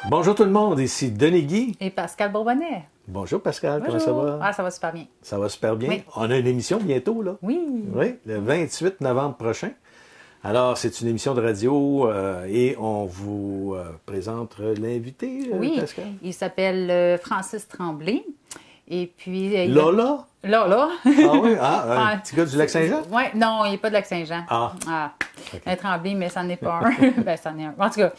Bonjour tout le monde, ici Denis Guy. Et Pascal Bourbonnais. Bonjour Pascal, Bonjour. comment ça va? Ah, ça va super bien. Ça va super bien. Oui. On a une émission bientôt, là. Oui. Oui, le 28 novembre prochain. Alors, c'est une émission de radio et on vous présente l'invité, Oui, Pascal. il s'appelle Francis Tremblay. Et puis... Lola? Lola. Ah oui? Ah, un petit gars du Lac-Saint-Jean? Oui, non, il n'est pas de Lac-Saint-Jean. Ah. Un Tremblay, mais ça n'en est pas un. Ben, c'en est un. En tout cas.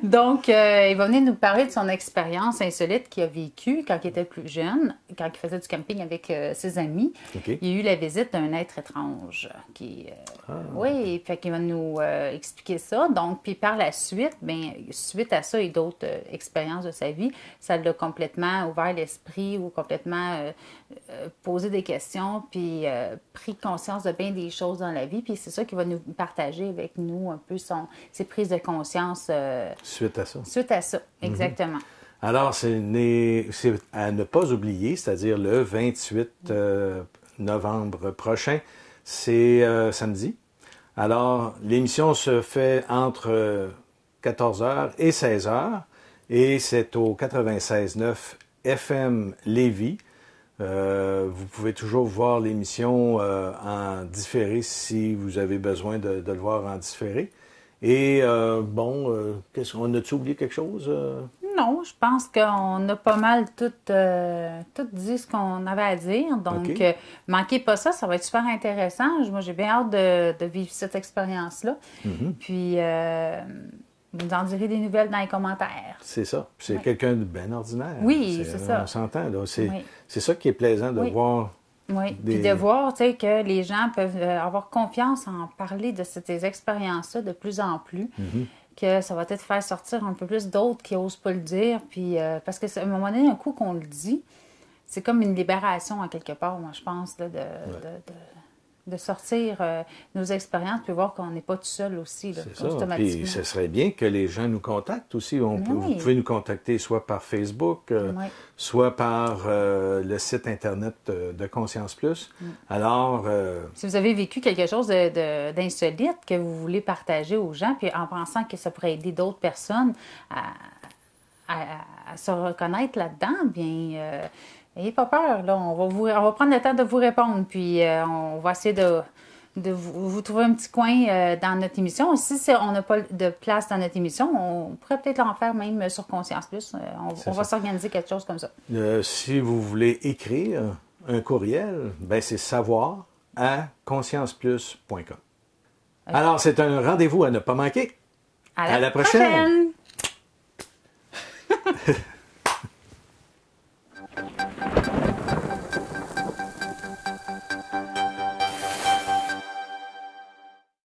Donc, il va venir nous parler de son expérience insolite qu'il a vécue quand il était plus jeune, quand il faisait du camping avec ses amis. OK. Il a eu la visite d'un être étrange qui... Oui, fait qu'il va nous expliquer ça. Donc, puis par la suite, bien, suite à ça et d'autres expériences de sa vie, ça l'a complètement ouvert l'esprit ou complètement posé des questions, puis pris conscience de bien des choses dans la vie. Puis c'est ça qu'il va nous partager avec nous un peu ses prises de conscience. Suite à ça. Suite à ça, exactement. Alors, c'est à ne pas oublier, c'est-à-dire le 28 novembre prochain, c'est samedi. Alors, l'émission se fait entre 14h et 16h et c'est au 96.9 FM Lévis. Vous pouvez toujours voir l'émission en différé si vous avez besoin de le voir en différé. Et qu'est-ce qu'on a-tu oublié quelque chose? Non, je pense qu'on a pas mal tout dit ce qu'on avait à dire. Donc, OK. Manquez pas ça, ça va être super intéressant. Moi, j'ai bien hâte de vivre cette expérience-là. Puis, vous en direz des nouvelles dans les commentaires. C'est ça. C'est Oui. quelqu'un de bien ordinaire. Oui, c'est ça. On s'entend, là. Oui. C'est ça qui est plaisant de Oui. voir. Oui, puis de voir, tu sais, que les gens peuvent avoir confiance en parler de ces expériences-là de plus en plus, que ça va peut-être faire sortir un peu plus d'autres qui n'osent pas le dire, puis parce que à un moment donné, un coup qu'on le dit, c'est comme une libération à quelque part, moi, je pense, là, de sortir nos expériences, puis voir qu'on n'est pas tout seul aussi, là, C'est ça. automatiquement. Puis ce serait bien que les gens nous contactent aussi. Vous pouvez nous contacter soit par Facebook, Oui. soit par le site Internet de Conscience Plus. Alors, Si vous avez vécu quelque chose d'insolite que vous voulez partager aux gens, puis en pensant que ça pourrait aider d'autres personnes à se reconnaître là-dedans, bien, n'ayez pas peur. Là, on va prendre le temps de vous répondre, puis on va essayer de vous trouver un petit coin dans notre émission. Si on n'a pas de place dans notre émission, on pourrait peut-être en faire même sur Conscience Plus. On va s'organiser quelque chose comme ça. si vous voulez écrire un courriel, ben c'est savoir@conscienceplus.com. Alors, c'est un rendez-vous à ne pas manquer. À la prochaine!